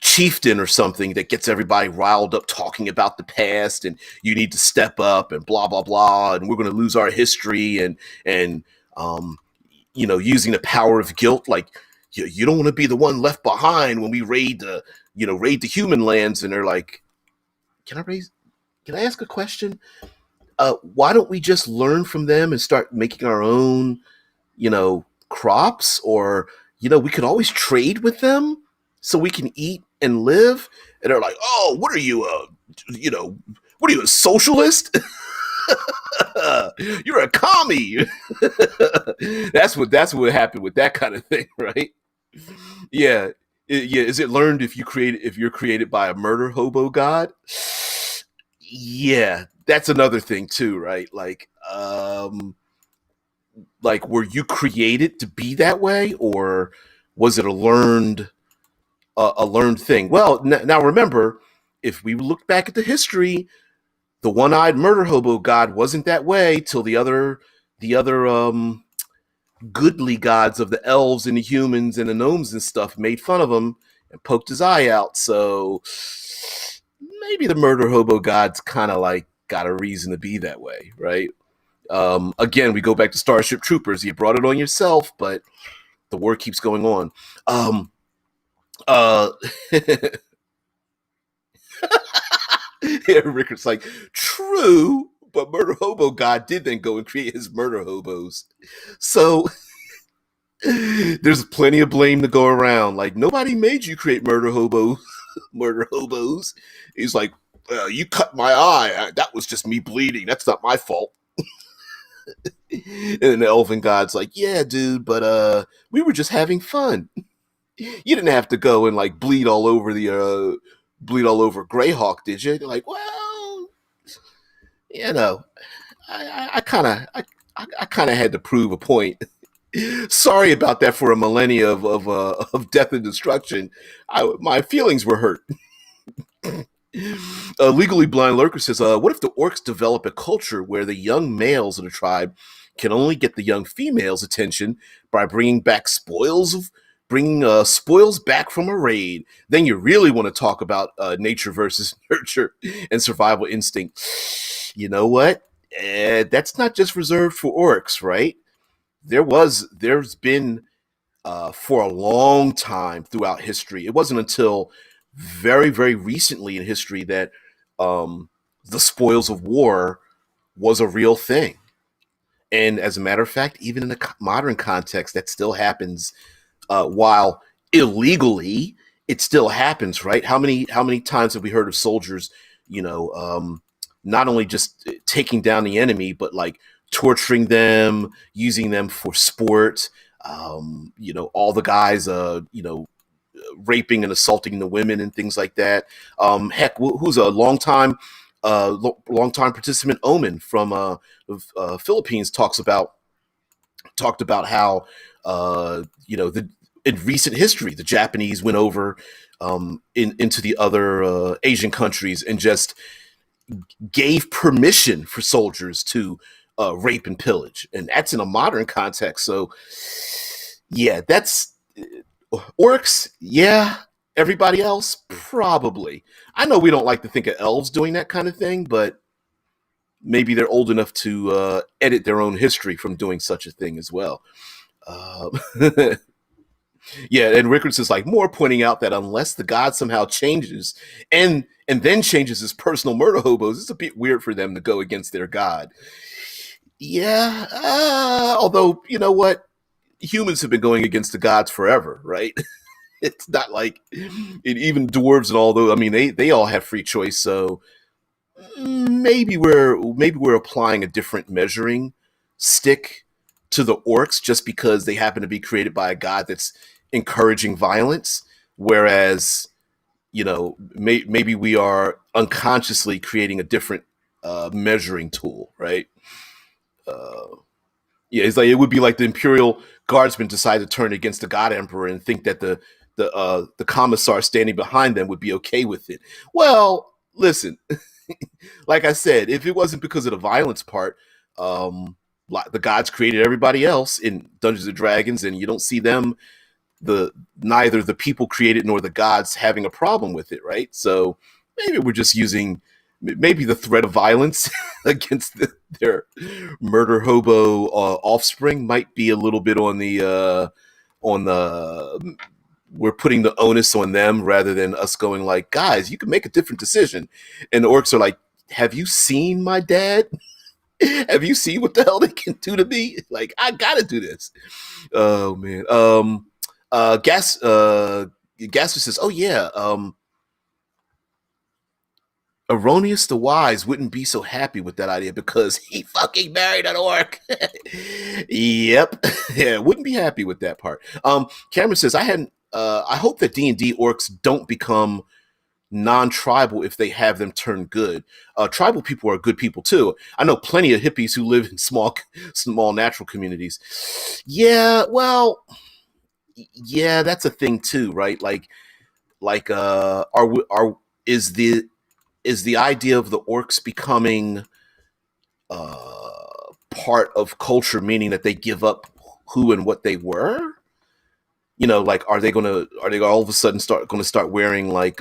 chieftain or something that gets everybody riled up talking about the past, and you need to step up and blah blah blah, and we're going to lose our history, and um, using the power of guilt, like you don't want to be the one left behind when we raid the human lands. And they're like, can I ask a question? Why don't we just learn from them and start making our own crops? Or we could always trade with them so we can eat and live. And they're like, oh, what are you you know what are you, a socialist? You're a commie. That's what happened with that kind of thing, right? Yeah. Yeah, is it learned if you're created by a murder hobo god? Yeah, that's another thing too, right? Like were you created to be that way, or was it a learned thing? Well, now remember, if we look back at the history, the one-eyed murder hobo god wasn't that way till the other goodly gods of the elves and the humans and the gnomes and stuff made fun of him and poked his eye out. So maybe the murder hobo god's kind of like got a reason to be that way, right? Again, we go back to Starship Troopers. You brought it on yourself, but the war keeps going on. Um, uh, yeah, Rickard's like, true, but Murder Hobo God did then go and create his murder hobos. So there's plenty of blame to go around. Like, nobody made you create murder hobos. Murder hobos. He's like, you cut my eye. That was just me bleeding. That's not my fault. And then the elven god's like, yeah, dude, but we were just having fun. You didn't have to go and like bleed all over Greyhawk, did you? They're like, well, you know, I kind of I kind of had to prove a point. Sorry about that for a millennia of death and destruction. My feelings were hurt. Legally Blind Lurker says, what if the orcs develop a culture where the young males of the tribe can only get the young females' attention by bringing spoils back from a raid? Then you really want to talk about nature versus nurture and survival instinct. You know what? That's not just reserved for orcs, right? There's been for a long time throughout history. It wasn't until very, very recently in history that the spoils of war was a real thing. And as a matter of fact, even in the modern context, that still happens. While illegally, it still happens, right? How many times have we heard of soldiers, not only just taking down the enemy, but like torturing them, using them for sport. All the guys, raping and assaulting the women and things like that. Heck, who's a long time participant, Omen from the Philippines, talked about how the in recent history the Japanese went over into the other Asian countries and just gave permission for soldiers to rape and pillage, and that's in a modern context. So yeah, that's orcs. Yeah, everybody else probably. I know we don't like to think of elves doing that kind of thing, but maybe they're old enough to edit their own history from doing such a thing as well. Uh, yeah, and Rickards is like more pointing out that unless the god somehow changes and then changes his personal murder hobos, it's a bit weird for them to go against their god. Yeah, although you know what, humans have been going against the gods forever, right? It's not like even dwarves and all those. I mean, they all have free choice, so maybe we're applying a different measuring stick to the orcs just because they happen to be created by a god that's encouraging violence, whereas maybe we are unconsciously creating a different measuring tool, right? Yeah, it's like it would be like the Imperial Guardsmen decide to turn against the God Emperor and think that the commissar standing behind them would be okay with it. Well, listen, like I said, if it wasn't because of the violence part, the gods created everybody else in Dungeons and Dragons, and you don't see them neither the people created nor the gods having a problem with it, right? So maybe we're just using maybe the threat of violence against their murder hobo offspring might be a little bit on the we're putting the onus on them rather than us going like, guys, you can make a different decision. And the orcs are like, have you seen my dad? Have you seen what the hell they can do to me? Like, I gotta do this. Oh man. Gasser says, oh yeah, Erroneous the Wise wouldn't be so happy with that idea because he fucking married an orc. Yep. Yeah, wouldn't be happy with that part. Cameron says, I hope that D&D orcs don't become non-tribal if they have them turn good. Tribal people are good people too. I know plenty of hippies who live in small natural communities. Yeah, well, yeah, that's a thing too, right? Is the idea of the orcs becoming part of culture, meaning that they give up who and what they were? You know, like are they all of a sudden start wearing like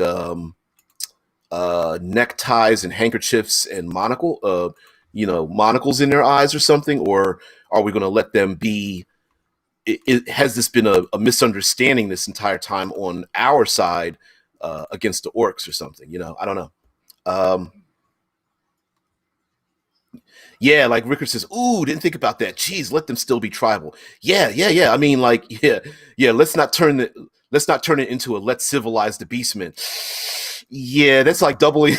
neckties and handkerchiefs and monocles in their eyes or something, or are we gonna let them be? Has this been a misunderstanding this entire time on our side against the orcs or something? You know, I don't know. Yeah, like Rickard says, ooh, didn't think about that. Jeez, let them still be tribal. Yeah. I mean, like, yeah. Let's not turn it into a let's civilize the beastmen. Yeah, that's like doubling.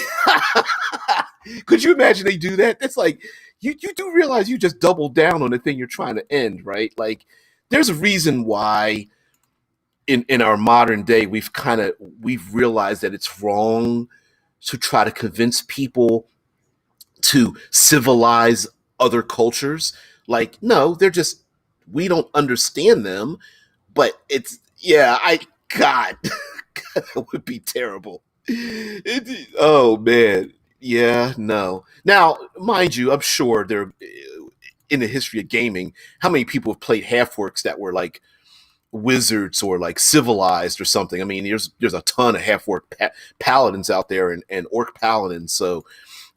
Could you imagine they do that? That's like you do realize you just doubled down on the thing you're trying to end, right? Like, there's a reason why in our modern day we've realized that it's wrong to try to convince people to civilize other cultures. Like, no, we don't understand them, but God, that would be terrible. Oh man. Yeah, no. Now, mind you, I'm sure there in the history of gaming, how many people have played half-orcs that were like wizards or like civilized or something? I mean, there's a ton of half-orc paladins out there and orc paladins. So,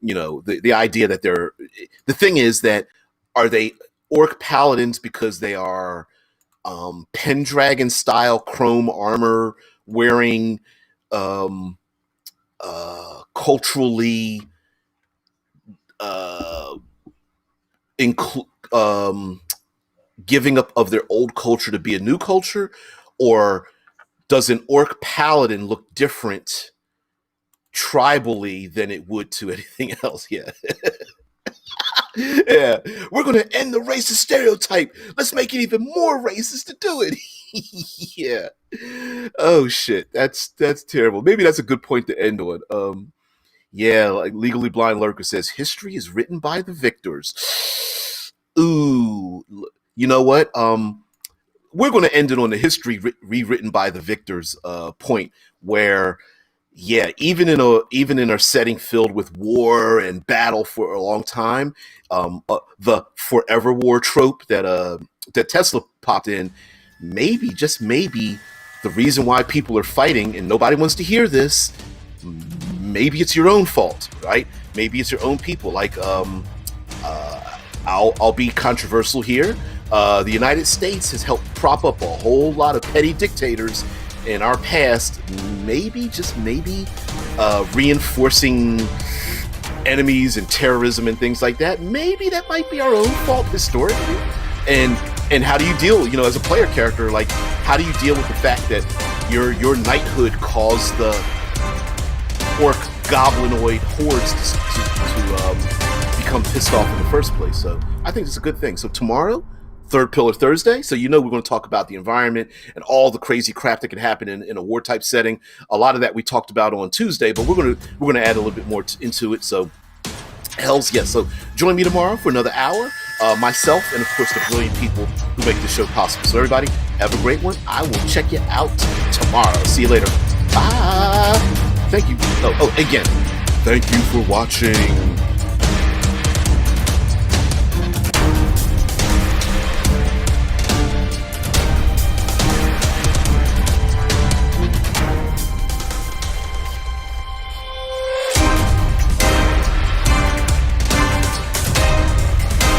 you know, the idea that the thing is that are they orc paladins because they are Pendragon style chrome armor wearing culturally giving up of their old culture to be a new culture, or does an orc paladin look different tribally than it would to anything else? Yeah. Yeah, we're gonna end the racist stereotype. Let's make it even more racist to do it. Yeah. Oh shit, that's terrible. Maybe that's a good point to end on. Yeah, like Legally Blind Lurker says, history is written by the victors. Ooh, you know what? We're going to end it on the history rewritten by the victors point, where, yeah, even in a setting filled with war and battle for a long time, the forever war trope that Tesla popped in, maybe, just maybe, the reason why people are fighting, and nobody wants to hear this, maybe it's your own fault, right? Maybe it's your own people. Like, I'll be controversial here. The United States has helped prop up a whole lot of petty dictators in our past. Maybe, just maybe, reinforcing enemies and terrorism and things like that. Maybe that might be our own fault historically. And how do you deal, you know, as a player character, like, how do you deal with the fact that your knighthood caused the orc goblinoid hordes to become pissed off in the first place? So I think it's a good thing. So tomorrow, Third Pillar Thursday. So, you know, we're going to talk about the environment and all the crazy crap that can happen in a war type setting. A lot of that we talked about on Tuesday, but we're going to add a little bit more into it. So, hells yes. So join me tomorrow for another hour myself, and of course the brilliant people who make this show possible. So everybody, have a great one. I will check you out tomorrow. See you later. Bye. Thank you. Again, thank you for watching.